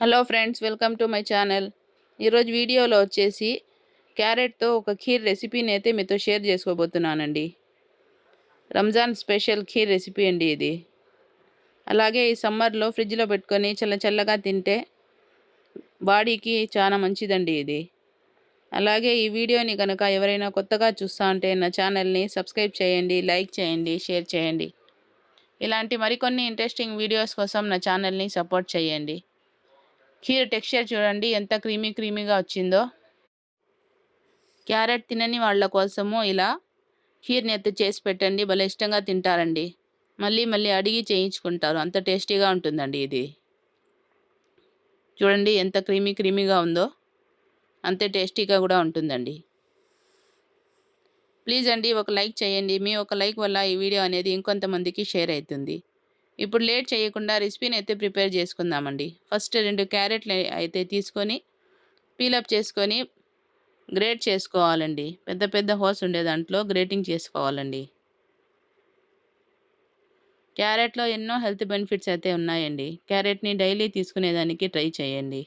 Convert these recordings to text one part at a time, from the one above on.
Hello friends, welcome to my channel. ఈరోజు వీడియోలో వచ్చేసి క్యారెట్తో ఒక ఖీర్ రెసిపీని అయితే మీతో షేర్ చేసుకోబోతున్నానండి. రంజాన్ స్పెషల్ ఖీర్ రెసిపీ అండి ఇది. అలాగే ఈ సమ్మర్లో ఫ్రిడ్జ్లో పెట్టుకొని చల్లగా తింటే బాడీకి చాలా మంచిదండి ఇది. అలాగే ఈ వీడియోని కనుక ఎవరైనా కొత్తగా చూస్తా ఉంటే నా ఛానల్ని సబ్స్క్రైబ్ చేయండి, లైక్ చేయండి, షేర్ చేయండి. ఇలాంటి మరికొన్ని ఇంట్రెస్టింగ్ వీడియోస్ కోసం నా ఛానల్ని సపోర్ట్ చేయండి. ఖీర్ టెక్స్చర్ చూడండి ఎంత క్రీమీగా వచ్చిందో. క్యారెట్ తినని వాళ్ళ కోసము ఇలా ఖీర్ని అయితే చేసి పెట్టండి, భలే ఇష్టంగా తింటారండి. మళ్ళీ అడిగి చేయించుకుంటారు, అంత టేస్టీగా ఉంటుందండి ఇది. చూడండి ఎంత క్రీమీగా ఉందో, అంతే టేస్టీగా కూడా ఉంటుందండి. ప్లీజ్ అండి ఒక లైక్ చేయండి. మీ ఒక లైక్ వల్ల ఈ వీడియో అనేది ఇంకొంతమందికి షేర్ అవుతుంది. ఇప్పుడు లేట్ చేయకుండా రెసిపీని అయితే ప్రిపేర్ చేసుకుందామండి. ఫస్ట్ 2 క్యారెట్లు అయితే తీసుకొని పీలప్ చేసుకొని గ్రేట్ చేసుకోవాలండి. పెద్ద హోల్స్ ఉండే దాంట్లో గ్రేటింగ్ చేసుకోవాలండి. క్యారెట్లో ఎన్నో హెల్త్ బెనిఫిట్స్ అయితే ఉన్నాయండి. క్యారెట్ని డైలీ తీసుకునేదానికి ట్రై చేయండి.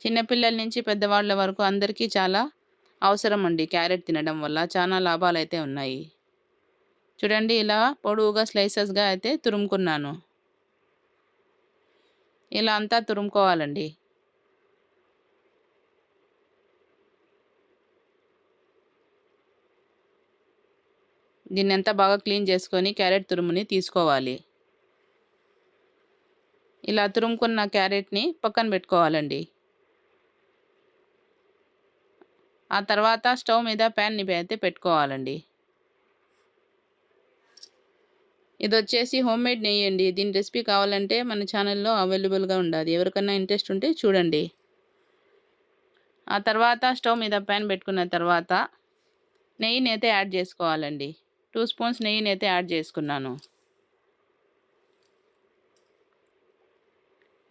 చిన్నపిల్లల నుంచి పెద్దవాళ్ళ వరకు అందరికీ చాలా అవసరం అండి. క్యారెట్ తినడం వల్ల చాలా లాభాలు అయితే ఉన్నాయి. చూడండి ఇలా పొడవుగా స్లైసెస్గా అయితే తురుముకున్నాను. ఇలా అంతా తురుముకోవాలండి. దీన్ని అంతా బాగా క్లీన్ చేసుకొని క్యారెట్ తురుముని తీసుకోవాలి. ఇలా తురుముకున్న క్యారెట్ని పక్కన పెట్టుకోవాలండి. ఆ తర్వాత స్టవ్ మీద ప్యాన్ని అయితే పెట్టుకోవాలండి. ఇది వచ్చేసి హోమ్మేడ్ నెయ్యి అండి. దీని రెసిపీ కావాలంటే మన ఛానల్లో అవైలబుల్గా ఉండాలి. ఎవరికన్నా ఇంట్రెస్ట్ ఉంటే చూడండి. ఆ తర్వాత స్టవ్ మీద ప్యాన్ పెట్టుకున్న తర్వాత నెయ్యిని అయితే యాడ్ చేసుకోవాలండి. 2 స్పూన్స్ నెయ్యిని అయితే యాడ్ చేసుకున్నాను.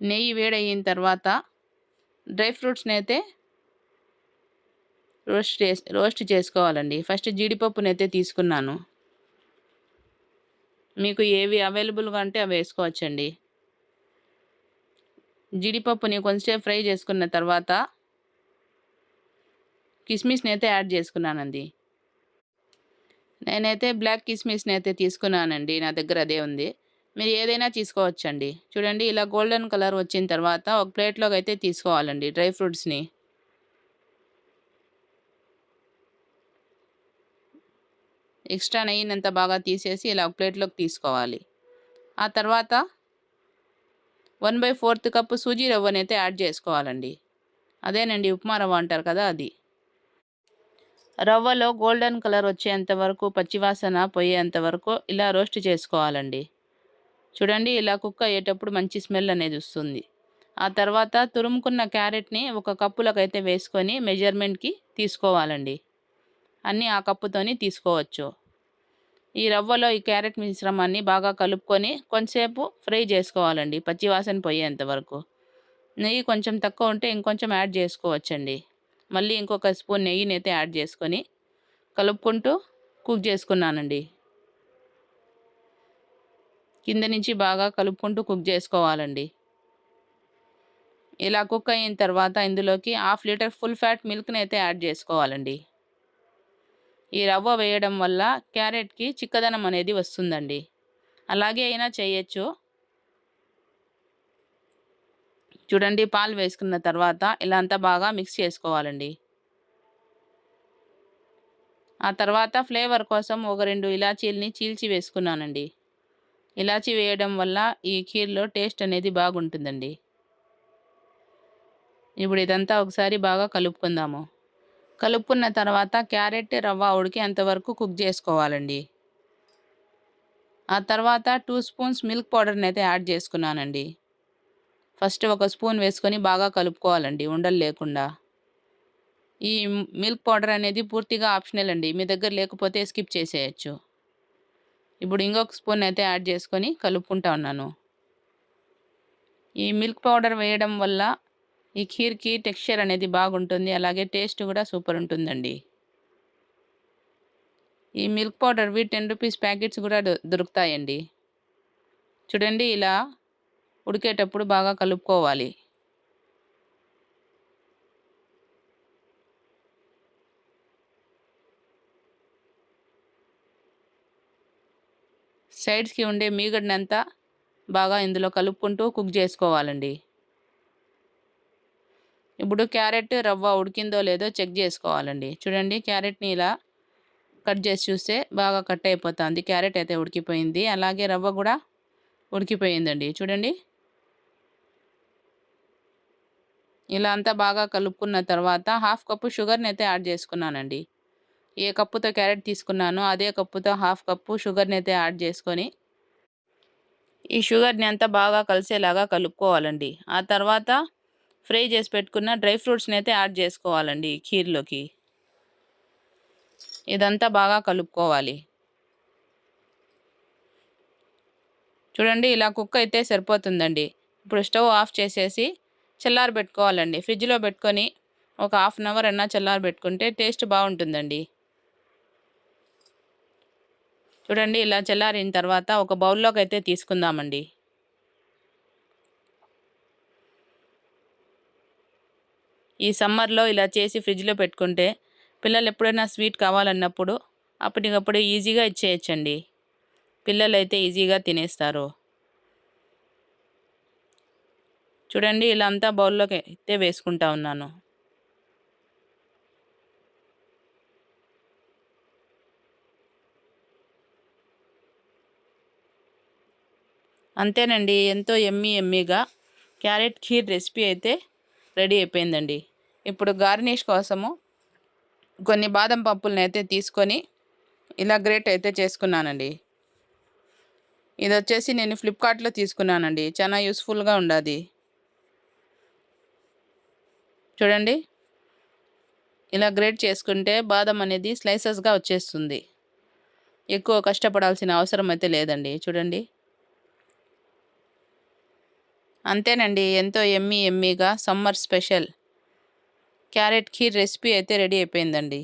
నెయ్యి వేడయిన తర్వాత డ్రై ఫ్రూట్స్ని అయితే రోస్ట్ చేసుకోవాలండి. ఫస్ట్ జీడిపప్పుని అయితే తీసుకున్నాను. మీకు ఏవి అవైలబుల్గా ఉంటే అవి వేసుకోవచ్చండి. జీడిపప్పుని కొంచెంసేపు ఫ్రై చేసుకున్న తర్వాత కిస్మిస్ని అయితే యాడ్ చేసుకున్నానండి. నేనైతే బ్లాక్ కిస్మిస్ని అయితే తీసుకున్నానండి. నా దగ్గర అదే ఉంది. మీరు ఏదైనా తీసుకోవచ్చండి. చూడండి ఇలా గోల్డెన్ కలర్ వచ్చిన తర్వాత ఒక ప్లేట్లోకి అయితే తీసుకోవాలండి డ్రై ఫ్రూట్స్ని. ఎక్స్ట్రా నెయ్యినంతా బాగా తీసేసి ఇలా ఒక ప్లేట్లోకి తీసుకోవాలి. ఆ తర్వాత 1/4 కప్పు సూజీ రవ్వని అయితే యాడ్ చేసుకోవాలండి. అదేనండి ఉప్మా రవ్వ అంటారు కదా అది. రవ్వలో గోల్డెన్ కలర్ వచ్చేంత వరకు, పచ్చివాసన పోయేంత వరకు ఇలా రోస్ట్ చేసుకోవాలండి. చూడండి ఇలా కుక్ అయ్యేటప్పుడు మంచి స్మెల్ అనేది వస్తుంది. ఆ తర్వాత తురుముకున్న క్యారెట్ని ఒక కప్పులోకి అయితే వేసుకొని మెజర్మెంట్కి తీసుకోవాలండి. అన్నీ ఆ కప్పుతోని తీసుకోవచ్చు. ఈ రవ్వలో ఈ క్యారెట్ మిశ్రమాన్ని బాగా కలుపుకొని కొంచెంసేపు ఫ్రై చేసుకోవాలండి, పచ్చివాసన పోయేంత వరకు. నెయ్యి కొంచెం తక్కువ ఉంటే ఇంకొంచెం యాడ్ చేసుకోవచ్చండి. మళ్ళీ ఇంకొక స్పూన్ నెయ్యిని అయితే యాడ్ చేసుకొని కలుపుకుంటూ కుక్ చేసుకున్నానండి. కింద నుంచి బాగా కలుపుకుంటూ కుక్ చేసుకోవాలండి. ఇలా కుక్ అయిన తర్వాత ఇందులోకి 1/2 లీటర్ ఫుల్ ఫ్యాట్ మిల్క్ని అయితే యాడ్ చేసుకోవాలండి. ఈ రవ్వ వేయడం వల్ల క్యారెట్కి చిక్కదనం అనేది వస్తుందండి. అలాగే అయినా చేయొచ్చు. చూడండి పాలు వేసుకున్న తర్వాత ఇలా అంతా బాగా మిక్స్ చేసుకోవాలండి. ఆ తర్వాత ఫ్లేవర్ కోసం ఒక 2 ఇలాచీలని చీల్చి వేసుకున్నానండి. ఇలాచీ వేయడం వల్ల ఈ ఖీర్లో టేస్ట్ అనేది బాగుంటుందండి. ఇప్పుడు ఇదంతా ఒకసారి బాగా కలుపుకుందాము. కలుపుకున్న తర్వాత క్యారెట్ రవ్వ ఉడికేంత వరకు కుక్ చేసుకోవాలండి. ఆ తర్వాత 2 స్పూన్స్ మిల్క్ పౌడర్ని అయితే యాడ్ చేసుకున్నానండి. ఫస్ట్ ఒక స్పూన్ వేసుకొని బాగా కలుపుకోవాలండి ఉండలు లేకుండా. ఈ మిల్క్ పౌడర్ అనేది పూర్తిగా ఆప్షనల్ అండి. మీ దగ్గర లేకపోతే స్కిప్ చేసేయచ్చు. ఇప్పుడు ఇంకొక స్పూన్ అయితే యాడ్ చేసుకొని కలుపుకుంటా ఉన్నాను. ఈ మిల్క్ పౌడర్ వేయడం వల్ల ఈ ఖీర్కి టెక్స్చర్ అనేది బాగుంటుంది. అలాగే టేస్ట్ కూడా సూపర్ ఉంటుందండి. ఈ మిల్క్ పౌడర్వి 10 రూపీస్ ప్యాకెట్స్ కూడా దొరుకుతాయండి. చూడండి ఇలా ఉడికేటప్పుడు బాగా కలుపుకోవాలి. సైడ్స్‌కి ఉండే మీగడనంతా బాగా ఇందులో కలుపుకుంటూ కుక్ చేసుకోవాలండి. ఇప్పుడు క్యారెట్, రవ్వ ఉడికిందో లేదో చెక్ చేసుకోవాలండి. చూడండి, క్యారెట్‌ని ఇలా కట్ చేసి చూస్తే బాగా కట్ అయిపోతుంది. క్యారెట్ అయితే ఉడికిపోయింది. అలాగే రవ్వ కూడా ఉడికిపోయిందండి. చూడండి, ఇలా అంతా బాగా కలుపుకున్న తర్వాత హాఫ్ కప్పు షుగర్‌ని అయితే యాడ్ చేసుకున్నానండి. ఏ కప్పుతో క్యారెట్ తీసుకున్నానో అదే కప్పుతో హాఫ్ కప్పు షుగర్‌ని అయితే యాడ్ చేసుకొని ఈ షుగర్‌ని అంతా బాగా కలిసేలాగా కలుపుకోవాలండి. ఆ తర్వాత ఫ్రై చేసి పెట్టుకున్న డ్రై ఫ్రూట్స్‌ని అయితే యాడ్ చేసుకోవాలండి ఖీర్‌లోకి. ఇదంతా బాగా కలుపుకోవాలి. చూడండి, ఇలా కుక్ అయితే సరిపోతుందండి. ఇప్పుడు స్టవ్ ఆఫ్ చేసేసి చల్లారబెట్టుకోవాలండి. ఫ్రిడ్జ్‌లో పెట్టుకొని ఒక హాఫ్ అన్ అవర్ అన్నా చల్లారబెట్టుకుంటే టేస్ట్ బాగుంటుందండి. చూడండి, ఇలా చల్లారిన తర్వాత ఒక బౌల్లోకి అయితే తీసుకుందామండి. ఈ సమ్మర్లో ఇలా చేసి ఫ్రిడ్జ్‌లో పెట్టుకుంటే పిల్లలు ఎప్పుడైనా స్వీట్ కావాలన్నప్పుడు అప్పటికప్పుడు ఈజీగా ఇచ్చేయచ్చండి. పిల్లలైతే ఈజీగా తినేస్తారు. చూడండి, ఇలా అంతా బౌల్లోకి అయితే వేసుకుంటా ఉన్నాను. అంతేనండి, ఎంతో యమ్మీగా క్యారెట్ ఖీర్ రెసిపీ అయితే రెడీ అయిపోయిందండి. ఇప్పుడు గార్నిష్ కోసము కొన్ని బాదం పప్పులను అయితే తీసుకొని ఇలా గ్రేట్ అయితే చేసుకున్నానండి. ఇది వచ్చేసి నేను ఫ్లిప్కార్ట్లో తీసుకున్నానండి. చాలా యూస్ఫుల్గా ఉండదు. చూడండి, ఇలా గ్రేట్ చేసుకుంటే బాదం అనేది స్లైసెస్గా వచ్చేస్తుంది. ఎక్కువ కష్టపడాల్సిన అవసరం అయితే లేదండి. చూడండి, అంతేనండి, ఎంతో యమ్మీగా summer special carrot kheer recipe అయితే రెడీ అయిపోయిందండి.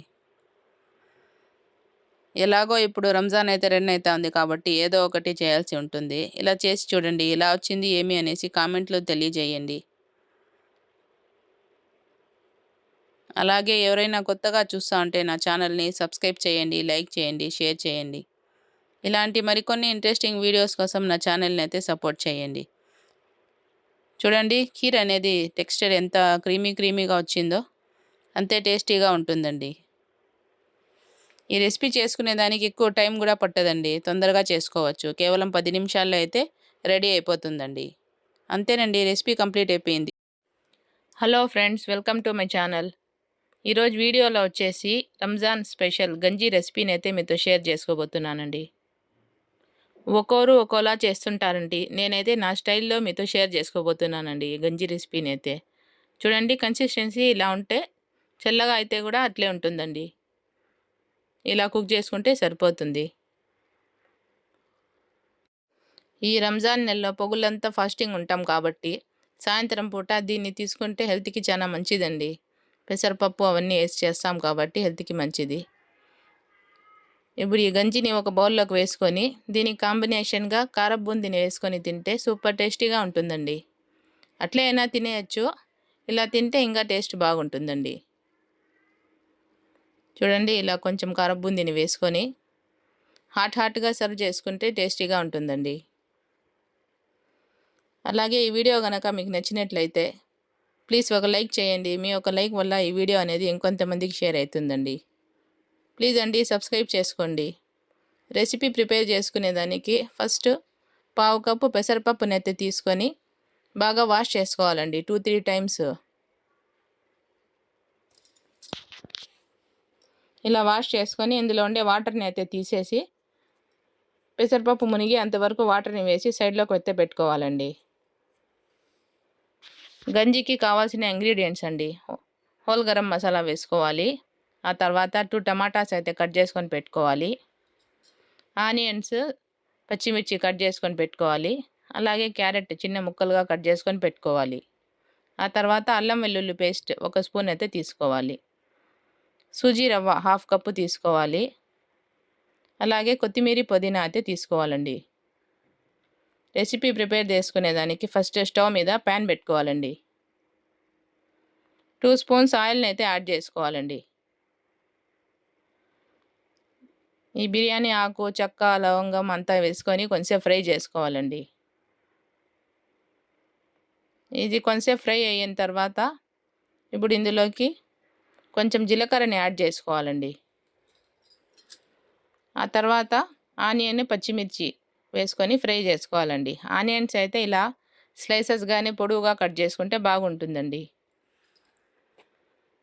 ఎలాగో ఇప్పుడు రంజాన్ అయితే రన్ అవుతా ఉంది కాబట్టి ఏదో ఒకటి చేయాల్సి ఉంటుంది. ఇలా చేసి చూడండి, ఇలా వచ్చింది ఏమి అనేసి కామెంట్లో తెలియజేయండి. అలాగే ఎవరైనా కొత్తగా చూస్తూ ఉంటే నా ఛానల్ని సబ్స్క్రైబ్ చేయండి, లైక్ చేయండి, షేర్ చేయండి. ఇలాంటి మరికొన్ని ఇంట్రెస్టింగ్ వీడియోస్ కోసం నా ఛానల్ని అయితే సపోర్ట్ చేయండి. చూడండి, ఖీర్ అనేది టెక్స్చర్ ఎంత క్రీమీగా వచ్చిందో అంతే టేస్టీగా ఉంటుందండి. ఈ రెసిపీ చేసుకునే దానికి ఎక్కువ టైం కూడా పట్టదండి. తొందరగా చేసుకోవచ్చు. కేవలం 10 నిమిషాల్లో అయితే రెడీ అయిపోతుందండి. అంతేనండి, రెసిపీ కంప్లీట్ అయిపోయింది. Hello friends, welcome to my channel. ఈరోజు వీడియోలో వచ్చేసి రంజాన్ స్పెషల్ గంజి రెసిపీని అయితే మీతో షేర్ చేసుకోబోతున్నానండి. ఒక్కోరు ఒక్కోలా చేస్తుంటారండి. నేనైతే నా స్టైల్లో మీతో షేర్ చేసుకోబోతున్నానండి ఈ గంజి రెసిపీని అయితే. చూడండి, కన్సిస్టెన్సీ ఇలా ఉంటే చల్లగా అయితే కూడా అట్లే ఉంటుందండి. ఇలా కుక్ చేసుకుంటే సరిపోతుంది. ఈ రంజాన్ నెలలో పొగులంతా ఫాస్టింగ్ ఉంటాం కాబట్టి సాయంత్రం పూట దీన్ని తీసుకుంటే హెల్త్కి చాలా మంచిదండి. పెసరపప్పు అవన్నీ వేసి చేస్తాం కాబట్టి హెల్త్కి మంచిది. ఇప్పుడు ఈ గంజిని ఒక బౌల్లోకి వేసుకొని దీనికి కాంబినేషన్గా కారబూందీని వేసుకొని తింటే సూపర్ టేస్టీగా ఉంటుందండి. అట్లే అయినా తినేయచ్చు, ఇలా తింటే ఇంకా టేస్ట్ బాగుంటుందండి. చూడండి, ఇలా కొంచెం కారబూందీని వేసుకొని హాట్గా సర్వ్ చేసుకుంటే టేస్టీగా ఉంటుందండి. అలాగే ఈ వీడియో కనుక మీకు నచ్చినట్లయితే ప్లీజ్ ఒక లైక్ చేయండి. మీ ఒక లైక్ వల్ల ఈ వీడియో అనేది ఇంకొంతమందికి షేర్ అవుతుందండి. ప్లీజ్ అండి, సబ్స్క్రైబ్ చేసుకోండి. రెసిపీ ప్రిపేర్ చేసుకునేదానికి ఫస్ట్ పావు కప్పు పెసరపప్పునైతే తీసుకొని బాగా వాష్ చేసుకోవాలండి 2-3 టైమ్స్. ఇలా వాష్ చేసుకొని ఇందులో ఉండే వాటర్ని అయితే తీసేసి పెసరపప్పు మునిగి అంతవరకు వాటర్ని వేసి సైడ్లోకి అయితే పెట్టుకోవాలండి. గంజికి కావాల్సిన ఇంగ్రీడియంట్స్ అండి: హోల్ గరం మసాలా వేసుకోవాలి. ఆ తర్వాత 2 టమాటాస్ అయితే కట్ చేసుకొని పెట్టుకోవాలి. ఆనియన్స్, పచ్చిమిర్చి కట్ చేసుకొని పెట్టుకోవాలి. అలాగే క్యారెట్ చిన్న ముక్కలుగా కట్ చేసుకొని పెట్టుకోవాలి. ఆ తర్వాత అల్లం వెల్లుల్లి పేస్ట్ 1 స్పూన్ అయితే తీసుకోవాలి. సూజీ రవ్వ హాఫ్ కప్పు తీసుకోవాలి. అలాగే కొత్తిమీర పుదీనా అయితే తీసుకోవాలండి. రెసిపీ ప్రిపేర్ చేసుకునేదానికి ఫస్ట్ స్టవ్ మీద ప్యాన్ పెట్టుకోవాలండి. 2 స్పూన్స్ ఆయిల్ని అయితే యాడ్ చేసుకోవాలండి. ఈ బిర్యానీ ఆకు, చెక్క, లవంగం అంతా వేసుకొని కొంచెం ఫ్రై చేసుకోవాలండి. ఇది కొంచెం ఫ్రై అయిన తర్వాత ఇప్పుడు ఇందులోకి కొంచెం జీలకర్రని యాడ్ చేసుకోవాలండి. ఆ తర్వాత ఆనియన్, పచ్చిమిర్చి వేసుకొని ఫ్రై చేసుకోవాలండి. ఆనియన్స్ అయితే ఇలా స్లైసెస్గానే పొడవుగా కట్ చేసుకుంటే బాగుంటుందండి.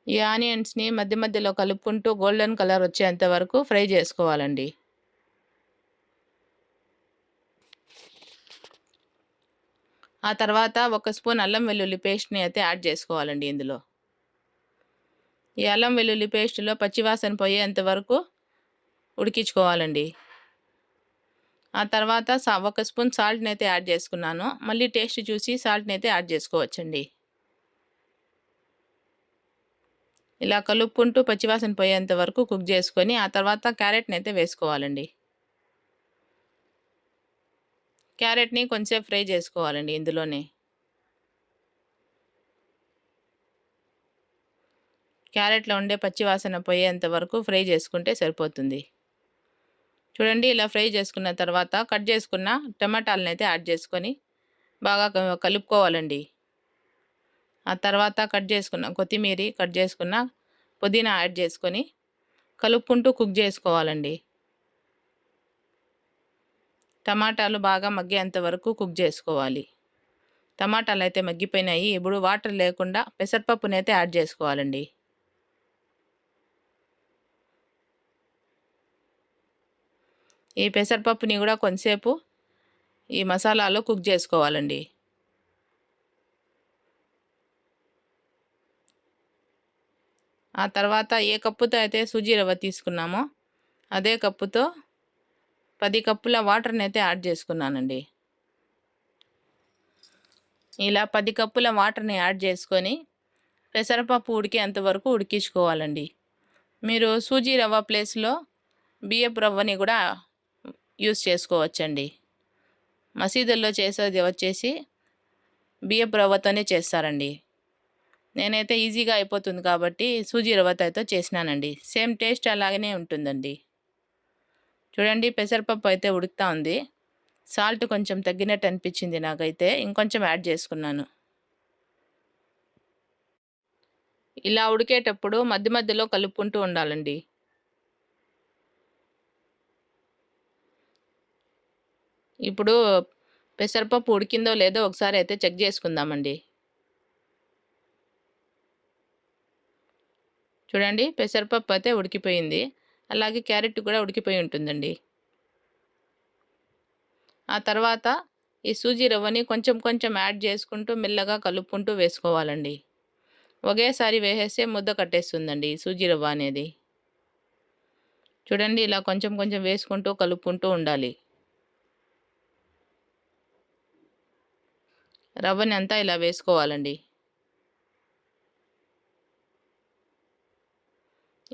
ఈ ఆనియన్స్ని మధ్య మధ్యలో కలుపుకుంటూ గోల్డెన్ కలర్ వచ్చేంత వరకు ఫ్రై చేసుకోవాలండి. ఆ తర్వాత 1 స్పూన్ అల్లం వెల్లుల్లి పేస్ట్ని అయితే యాడ్ చేసుకోవాలండి ఇందులో. ఈ అల్లం వెల్లుల్లి పేస్ట్లో పచ్చివాసన పోయేంత వరకు ఉడికించుకోవాలండి. ఆ తర్వాత 1 స్పూన్ సాల్ట్ని అయితే యాడ్ చేసుకున్నాను. మళ్ళీ టేస్ట్ చూసి సాల్ట్ని అయితే యాడ్ చేసుకోవచ్చండి. ఇలా కలుపుకుంటూ పచ్చివాసన పోయేంత వరకు కుక్ చేసుకొని ఆ తర్వాత క్యారెట్ని అయితే వేసుకోవాలండి. క్యారెట్ని కొంచెం ఫ్రై చేసుకోవాలండి ఇందులోనే. క్యారెట్లో ఉండే పచ్చివాసన పోయేంత వరకు ఫ్రై చేసుకుంటే సరిపోతుంది. చూడండి, ఇలా ఫ్రై చేసుకున్న తర్వాత కట్ చేసుకున్న టమాటాలను అయితే యాడ్ చేసుకొని బాగా కలుపుకోవాలండి. ఆ తర్వాత కట్ చేసుకున్న కొత్తిమీర, కట్ చేసుకున్న పుదీనా యాడ్ చేసుకొని కలుపుకుంటూ కుక్ చేసుకోవాలండి. టమాటాలు బాగా మగ్గేంత వరకు కుక్ చేసుకోవాలి. టమాటాలు అయితే మగ్గిపోయినాయి. ఇప్పుడు వాటర్ లేకుండా పెసరపప్పుని అయితే యాడ్ చేసుకోవాలండి. ఈ పెసరపప్పుని కూడా కొంచెంసేపు ఈ మసాలాలో కుక్ చేసుకోవాలండి. ఆ తర్వాత ఏ కప్పుతో అయితే సూజీ రవ్వ తీసుకున్నామో అదే కప్పుతో 10 కప్పుల వాటర్ని అయితే యాడ్ చేసుకున్నానండి. ఇలా 10 కప్పుల వాటర్ని యాడ్ చేసుకొని పెసరపప్పు ఉడికేంత వరకు ఉడికించుకోవాలండి. మీరు సూజీ రవ్వ ప్లేస్లో బియ్యపు రవ్వని కూడా యూస్ చేసుకోవచ్చండి. మసీదుల్లో చేసేది వచ్చేసి బియ్యపు రవ్వతోనే చేస్తారండి. నేనైతే ఈజీగా అయిపోతుంది కాబట్టి సూజీ రవ్వతో అయితే చేసినానండి. సేమ్ టేస్ట్ అలాగనే ఉంటుందండి. చూడండి, పెసరపప్పు అయితే ఉడుకుతా ఉంది. సాల్ట్ కొంచెం తగ్గినట్టు అనిపించింది నాకైతే, ఇంకొంచెం యాడ్ చేసుకున్నాను. ఇలా ఉడికేటప్పుడు మధ్య మధ్యలో కలుపుకుంటూ ఉండాలండి. ఇప్పుడు పెసరపప్పు ఉడికిందో లేదో ఒకసారి అయితే చెక్ చేసుకుందామండి. చూడండి, పెసరపప్పు అయితే ఉడికిపోయింది. అలాగే క్యారెట్ కూడా ఉడికిపోయి ఉంటుందండి. ఆ తర్వాత ఈ సూజీ రవ్వని కొంచెం కొంచెం యాడ్ చేసుకుంటూ మెల్లగా కలుపుకుంటూ వేసుకోవాలండి. ఒకేసారి వేసేస్తే ముద్ద కట్టేస్తుందండి ఈ సూజీ రవ్వ అనేది. చూడండి, ఇలా కొంచెం కొంచెం వేసుకుంటూ కలుపుకుంటూ ఉండాలి. రవ్వని అంతా ఇలా వేసుకోవాలండి.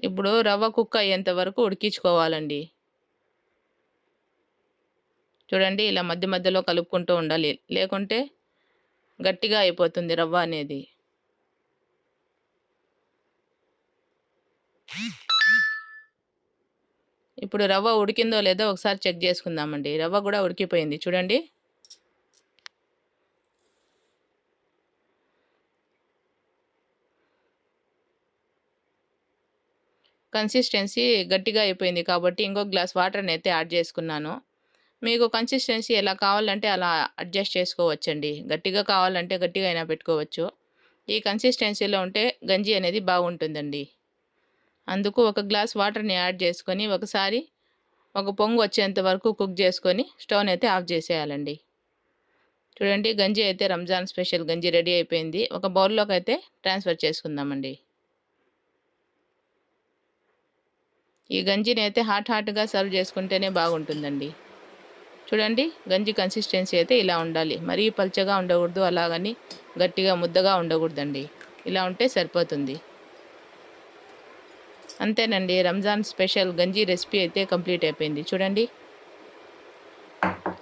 ఇప్పుడు రవ్వ కుక్ అయ్యేంత వరకు ఉడికించుకోవాలండి. చూడండి, ఇలా మధ్య మధ్యలో కలుపుకుంటూ ఉండాలి, లేకుంటే గట్టిగా అయిపోతుంది రవ్వ అనేది. ఇప్పుడు రవ్వ ఉడికిందో లేదో ఒకసారి చెక్ చేసుకుందామండి. రవ్వ కూడా ఉడికిపోయింది చూడండి. కన్సిస్టెన్సీ గట్టిగా అయిపోయింది కాబట్టి ఇంకో గ్లాస్ వాటర్ని అయితే యాడ్ చేసుకున్నాను. మీకు కన్సిస్టెన్సీ ఎలా కావాలంటే అలా అడ్జస్ట్ చేసుకోవచ్చండి. గట్టిగా కావాలంటే గట్టిగా అయినా పెట్టుకోవచ్చు. ఈ కన్సిస్టెన్సీలో ఉంటే గంజి అనేది బాగుంటుందండి. అందుకు 1 గ్లాస్ వాటర్ని యాడ్ చేసుకొని ఒకసారి ఒక పొంగు వచ్చేంత వరకు కుక్ చేసుకొని స్టవ్ని అయితే ఆఫ్ చేసేయాలండి. చూడండి, గంజి అయితే రంజాన్ స్పెషల్ గంజి రెడీ అయిపోయింది. ఒక బౌల్లోకి అయితే ట్రాన్స్ఫర్ చేసుకుందామండి. ఈ గంజిని అయితే హాట్గా సర్వ్ చేసుకుంటేనే బాగుంటుందండి. చూడండి, గంజి కన్సిస్టెన్సీ అయితే ఇలా ఉండాలి. మరీ పల్చగా ఉండకూడదు, అలాగని గట్టిగా ముద్దగా ఉండకూడదండి. ఇలా ఉంటే సరిపోతుంది. అంతేనండి, రంజాన్ స్పెషల్ గంజి రెసిపీ అయితే కంప్లీట్ అయిపోయింది. చూడండి.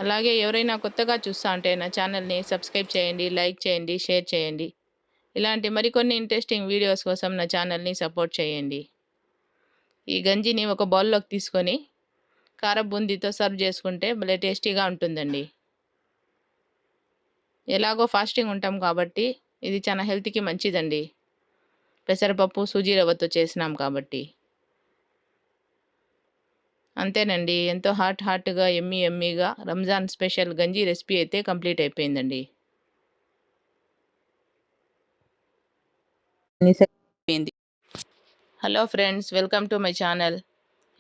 అలాగే ఎవరైనా కొత్తగా చూస్తా ఉంటే నా ఛానల్ని సబ్స్క్రైబ్ చేయండి, లైక్ చేయండి, షేర్ చేయండి. ఇలాంటి మరికొన్ని ఇంట్రెస్టింగ్ వీడియోస్ కోసం నా ఛానల్ని సపోర్ట్ చేయండి. ఈ గంజిని ఒక బౌల్లోకి తీసుకొని కారం బూందీతో సర్వ్ చేసుకుంటే భలే టేస్టీగా ఉంటుందండి. ఎలాగో ఫాస్టింగ్ ఉంటాం కాబట్టి ఇది చాలా హెల్త్కి మంచిదండి. పెసరపప్పు సూజీ రవ్వతో చేసినాం కాబట్టి. అంతేనండి, ఎంతో హాట్గా ఎమ్మీగా రంజాన్ స్పెషల్ గంజి రెసిపీ అయితే కంప్లీట్ అయిపోయిందండి. Hello friends, welcome to my channel.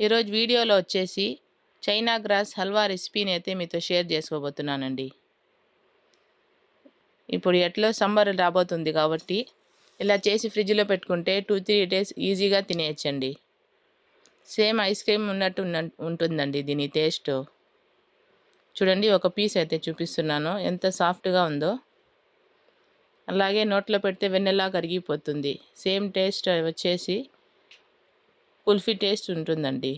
ఈరోజు వీడియోలో వచ్చేసి చైనా గ్రాస్ హల్వా రెసిపీని అయితే మీతో షేర్ చేసుకోబోతున్నానండి. ఇప్పుడు ఎట్లో సమ్మర్ రాబోతుంది కాబట్టి ఇలా చేసి ఫ్రిడ్జ్లో పెట్టుకుంటే 2-3 డేస్ ఈజీగా తినేయచ్చండి. సేమ్ ఐస్ క్రీమ్ ఉన్నట్టు ఉంటుందండి దీని టేస్ట్. చూడండి, ఒక పీస్ అయితే చూపిస్తున్నాను, ఎంత సాఫ్ట్గా ఉందో. అలాగే నోట్లో పెడితే వెన్నెలా కరిగిపోతుంది. సేమ్ టేస్ట్ వచ్చేసి కుల్ఫీ టేస్ట్ ఉంటుందండి.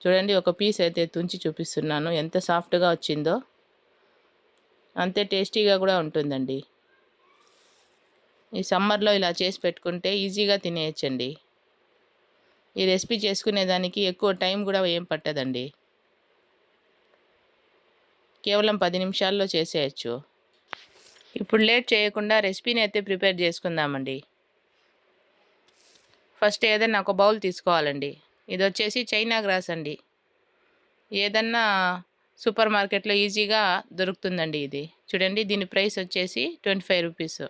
చూడండి, ఒక పీస్ అయితే తుంచి చూపిస్తున్నాను, ఎంత సాఫ్ట్గా వచ్చిందో. అంతే టేస్టీగా కూడా ఉంటుందండి. ఈ సమ్మర్లో ఇలా చేసి పెట్టుకుంటే ఈజీగా తినేయచ్చండి. ఈ రెసిపీ చేసుకునేదానికి ఎక్కువ టైం కూడా ఏం పట్టదండి. కేవలం 10 నిమిషాల్లో చేసేయచ్చు. ఇప్పుడు లేట్ చేయకుండా రెసిపీని అయితే ప్రిపేర్ చేసుకుందామండి. ఫస్ట్ ఏదైనా ఒక బౌల్ తీసుకోవాలండి. ఇది వచ్చేసి చైనా గ్రాస్ అండి. ఏదన్నా సూపర్ మార్కెట్లో ఈజీగా దొరుకుతుందండి ఇది. చూడండి, దీని ప్రైస్ వచ్చేసి 25 రూపీస్.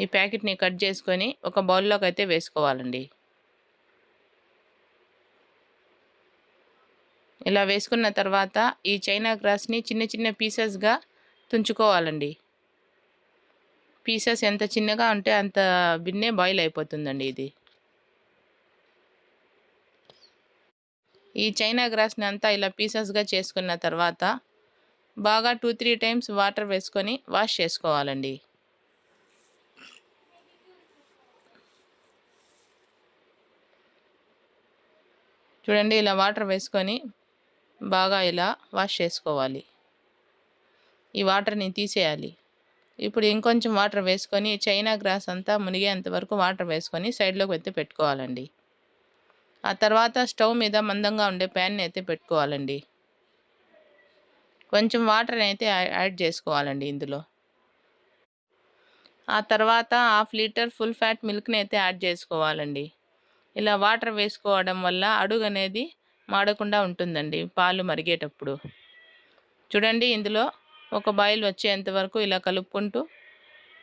ఈ ప్యాకెట్ని కట్ చేసుకొని ఒక బౌల్లోకి అయితే వేసుకోవాలండి. ఇలా వేసుకున్న తర్వాత ఈ చైనా గ్రాస్ని చిన్న చిన్న పీసెస్గా తుంచుకోవాలండి. పీసెస్ ఎంత చిన్నగా ఉంటే అంత బిన్నే బాయిల్ అయిపోతుందండి ఇది. ఈ చైనా గ్రాస్ని అంతా ఇలా పీసెస్గా చేసుకున్న తర్వాత బాగా 2-3 టైమ్స్ వాటర్ వేసుకొని వాష్ చేసుకోవాలండి. చూడండి, ఇలా వాటర్ వేసుకొని బాగా ఇలా వాష్ చేసుకోవాలి. ఈ వాటర్ని తీసేయాలి. ఇప్పుడు ఇంకొంచెం వాటర్ వేసుకొని చైనా గ్రాస్ అంతా మునిగేంత వరకు వాటర్ వేసుకొని సైడ్లోకి అయితే పెట్టుకోవాలండి. ఆ తర్వాత స్టవ్ మీద మందంగా ఉండే ప్యాన్ని అయితే పెట్టుకోవాలండి. కొంచెం వాటర్ అయితే యాడ్ చేసుకోవాలండి ఇందులో. ఆ తర్వాత 1/2 లీటర్ ఫుల్ ఫ్యాట్ మిల్క్ని అయితే యాడ్ చేసుకోవాలండి. ఇలా వాటర్ వేసుకోవడం వల్ల అడుగు అనేది మాడకుండా ఉంటుందండి పాలు మరిగేటప్పుడు. చూడండి, ఇందులో ఒక బాయిల్ వచ్చేంత వరకు ఇలా కలుపుకుంటూ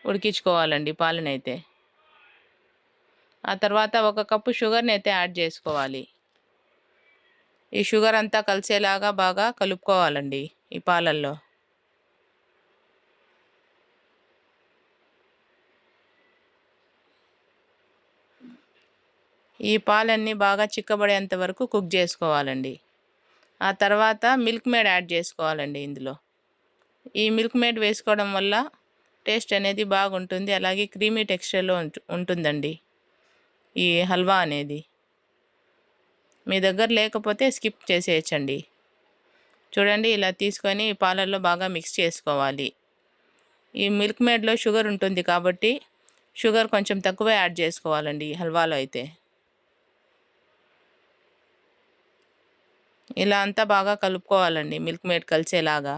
ఉడికించుకోవాలండి పాలనైతే. ఆ తర్వాత 1 కప్పు షుగర్ని అయితే యాడ్ చేసుకోవాలి. ఈ షుగర్ అంతా కలిసేలాగా బాగా కలుపుకోవాలండి ఈ పాలల్లో. ఈ పాలన్నీ బాగా చిక్కబడేంత వరకు కుక్ చేసుకోవాలండి. ఆ తర్వాత మిల్క్ మేడ్ యాడ్ చేసుకోవాలండి ఇందులో. ఈ మిల్క్ మేడ్ వేసుకోవడం వల్ల టేస్ట్ అనేది బాగుంటుంది. అలాగే క్రీమీ టెక్స్చర్లో ఉంటుందండి ఈ హల్వా అనేది. మీ దగ్గర లేకపోతే స్కిప్ చేసేయచ్చండి. చూడండి, ఇలా తీసుకొని పాలల్లో బాగా మిక్స్ చేసుకోవాలి. ఈ మిల్క్ మేడ్లో షుగర్ ఉంటుంది కాబట్టి షుగర్ కొంచెం తక్కువే యాడ్ చేసుకోవాలండి ఈ హల్వాలో అయితే. ఇలా అంతా బాగా కలుపుకోవాలండి మిల్క్ మేడ్ కలిసేలాగా.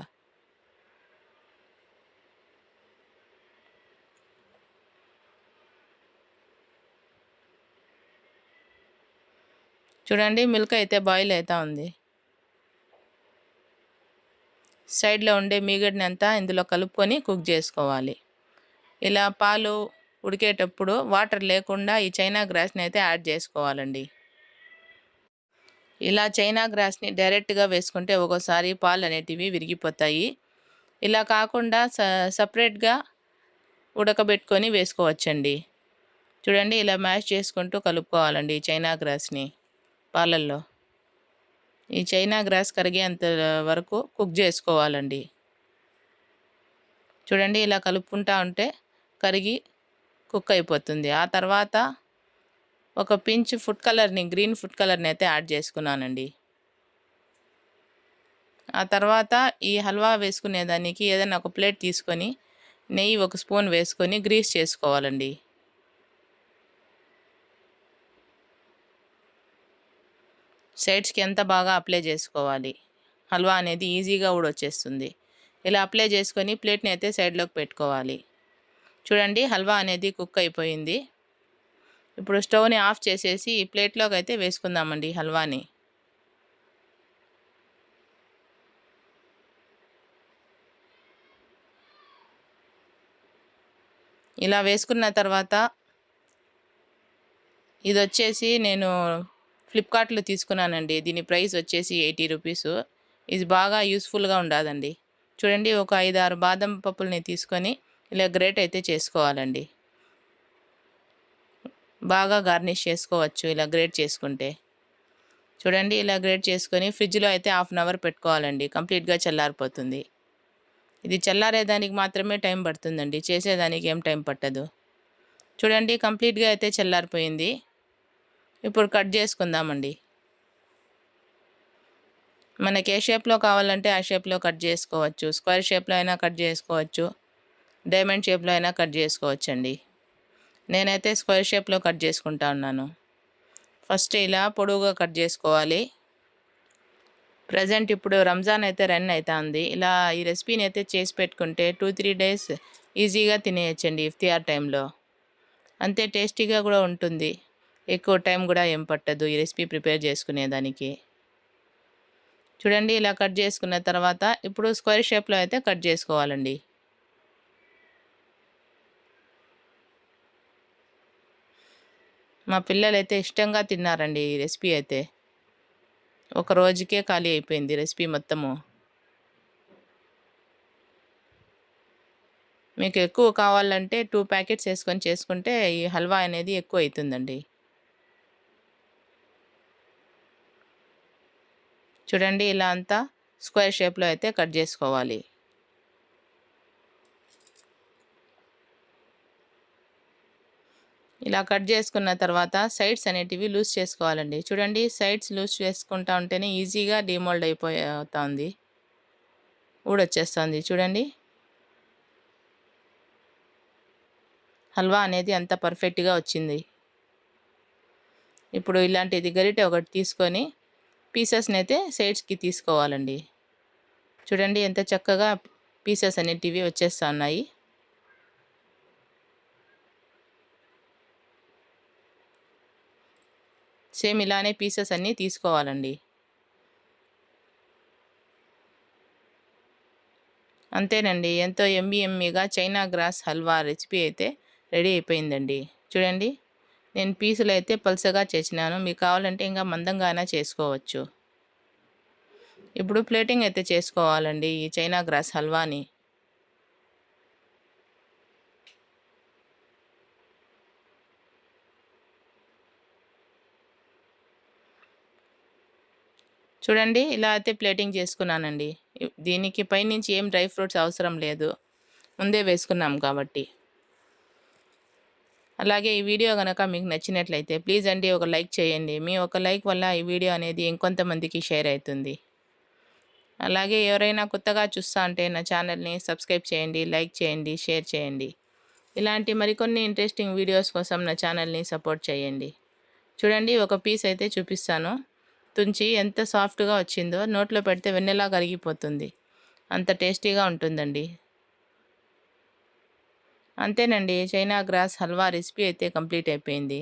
చూడండి, మిల్క్ అయితే బాయిల్ అవుతూ ఉంది. సైడ్లో ఉండే మీగడని అంతా ఇందులో కలుపుకొని కుక్ చేసుకోవాలి. ఇలా పాలు ఉడికేటప్పుడు వాటర్ లేకుండా ఈ చైనా గ్రాస్ని అయితే యాడ్ చేసుకోవాలండి. ఇలా చైనా గ్రాస్ని డైరెక్ట్గా వేసుకుంటే ఒక్కోసారి పాలు అనేటివి విరిగిపోతాయి. ఇలా కాకుండా సపరేట్గా ఉడకబెట్టుకొని వేసుకోవచ్చండి. చూడండి, ఇలా మ్యాష్ చేసుకుంటూ కలుపుకోవాలండి ఈ చైనా గ్రాస్ని పాలల్లో. ఈ చైనా గ్రాస్ కరిగేంత వరకు కుక్ చేసుకోవాలండి. చూడండి, ఇలా కలుపుకుంటూ ఉంటే కరిగి కుక్ అయిపోతుంది. ఆ తర్వాత ఒక పించ్ ఫుడ్ కలర్ని, గ్రీన్ ఫుడ్ కలర్ని అయితే యాడ్ చేసుకున్నానండి. ఆ తర్వాత ఈ హల్వా వేసుకునేదానికి ఏదైనా ఒక ప్లేట్ తీసుకొని నెయ్యి 1 స్పూన్ వేసుకొని గ్రీస్ చేసుకోవాలండి. సైడ్స్‌కి ఎంత బాగా అప్లై చేసుకోవాలి. హల్వా అనేది ఈజీగా ఊడొచ్చేస్తుంది. ఇలా అప్లై చేసుకొని ప్లేట్‌ని అయితే సైడ్‌లోకి పెట్టుకోవాలి. చూడండి హల్వా అనేది కుక్ అయిపోయింది. ఇప్పుడు స్టవ్‌ని ఆఫ్ చేసేసి ఈ ప్లేట్‌లోకి అయితే వేసుకుందామండి హల్వాని. ఇలా వేసుకున్న తర్వాత ఇదొచ్చేసి నేను ఫ్లిప్‌కార్ట్‌లో తీసుకున్నానండి. దీని ప్రైస్ వచ్చేసి 80 రూపీసు. ఇది బాగా యూజ్‌ఫుల్‌గా ఉండాదండి. చూడండి ఒక 5, 6 బాదం పప్పుల్ని తీసుకొని ఇలా గ్రేట్ అయితే చేసుకోవాలండి. బాగా గార్నిష్ చేసుకోవచ్చు ఇలా గ్రేట్ చేసుకుంటే. చూడండి ఇలా గ్రేట్ చేసుకొని ఫ్రిడ్జ్‌లో అయితే హాఫ్ అన్ అవర్ పెట్టుకోవాలండి. కంప్లీట్‌గా చల్లారిపోతుంది. ఇది చల్లారేదానికి మాత్రమే టైం పడుతుందండి. చేసేదానికి ఏం టైం పట్టదు. చూడండి కంప్లీట్‌గా అయితే చల్లారిపోయింది. ఇప్పుడు కట్ చేసుకుందామండి. మనకి ఏ షేప్‌లో కావాలంటే ఆ షేప్‌లో కట్ చేసుకోవచ్చు. స్క్వేర్ షేప్‌లో అయినా కట్ చేసుకోవచ్చు. డైమండ్ షేప్‌లో అయినా కట్ చేసుకోవచ్చండి. నేనైతే స్క్వేర్ షేప్‌లో కట్ చేసుకుంటా ఉన్నాను. ఫస్ట్ ఇలా పొడవుగా కట్ చేసుకోవాలి. ప్రెజెంట్ ఇప్పుడు రంజాన్ అయితే రన్ అయితాంది. ఇలా ఈ రెసిపీని అయితే చేసి పెట్టుకుంటే 2, 3 డేస్ ఈజీగా తినేయొచ్చండి ఇఫ్తియార్ టైంలో. అంతే టేస్టీగా కూడా ఉంటుంది. ఎక్కువ టైం కూడా ఏం పట్టదు ఈ రెసిపీ ప్రిపేర్ చేసుకునేదానికి. చూడండి ఇలా కట్ చేసుకున్న తర్వాత ఇప్పుడు స్క్వేర్ షేప్‌లో అయితే కట్ చేసుకోవాలండి. మా పిల్లలైతే ఇష్టంగా తిన్నారండి ఈ రెసిపీ అయితే. ఒక రోజుకే ఖాళీ అయిపోయింది రెసిపీ మొత్తము. మీకు ఎక్కువ కావాలంటే 2 ప్యాకెట్స్ ఏసుకొని చేసుకుంటే ఈ హల్వా అనేది ఎక్కువ అయితుందండి. చూడండి ఇలా అంతా స్క్వేర్ షేప్‌లో అయితే కట్ చేసుకోవాలి. ఇలా కట్ చేసుకున్న తర్వాత సైడ్స్ అనేటివి లూజ్ చేసుకోవాలండి. చూడండి సైడ్స్ లూజ్ చేసుకుంటా ఉంటేనే ఈజీగా డీమోల్డ్ అవుతాంది. ఊడొచ్చేస్తుంది చూడండి. హల్వా అనేది అంత పర్ఫెక్ట్‌గా వచ్చింది. ఇప్పుడు ఇలాంటిది గరిటె ఒకటి తీసుకొని పీసెస్‌నైతే సైడ్స్‌కి తీసుకోవాలండి. చూడండి ఎంత చక్కగా పీసెస్ అనేటివి వచ్చేస్తా ఉన్నాయి. సేమ్ ఇలానే పీసెస్ అన్నీ తీసుకోవాలండి. అంతేనండి. ఎంతో యమ్మీగా చైనా గ్రాస్ హల్వా రెసిపీ అయితే రెడీ అయిపోయిందండి. చూడండి నేను పీసులైతే పల్చగా చేసినాను. మీకు కావాలంటే ఇంకా మందంగా అయినా చేసుకోవచ్చు. ఇప్పుడు ప్లేటింగ్ అయితే చేసుకోవాలండి ఈ చైనా గ్రాస్ హల్వాని. చూడండి ఇలా అయితే ప్లేటింగ్ చేసుకున్నానండి. దీనికి పైనుంచి ఏం డ్రై ఫ్రూట్స్ అవసరం లేదు. ముందే వేసుకున్నాం కాబట్టి. అలాగే ఈ వీడియో గనక మీకు నచ్చినట్లయితే ప్లీజ్ అండి ఒక లైక్ చేయండి. మీ ఒక లైక్ వల్ల ఈ వీడియో అనేది ఇంకొంతమందికి షేర్ అవుతుంది. అలాగే ఎవరైనా కొత్తగా చూస్తా ఉంటే నా ఛానల్‌ని సబ్స్క్రైబ్ చేయండి, లైక్ చేయండి, షేర్ చేయండి. ఇలాంటి మరికొన్ని ఇంట్రెస్టింగ్ వీడియోస్ కోసం నా ఛానల్‌ని సపోర్ట్ చేయండి. చూడండి ఒక పీస్ అయితే చూపిస్తాను. తుంచి ఎంత సాఫ్ట్‌గా వచ్చిందో నోట్లో పెడితే వెన్నెలా కరిగిపోతుంది. అంత టేస్టీగా ఉంటుందండి. అంతేనండి చైనా గ్రాస్ హల్వా రెసిపీ అయితే కంప్లీట్ అయిపోయింది.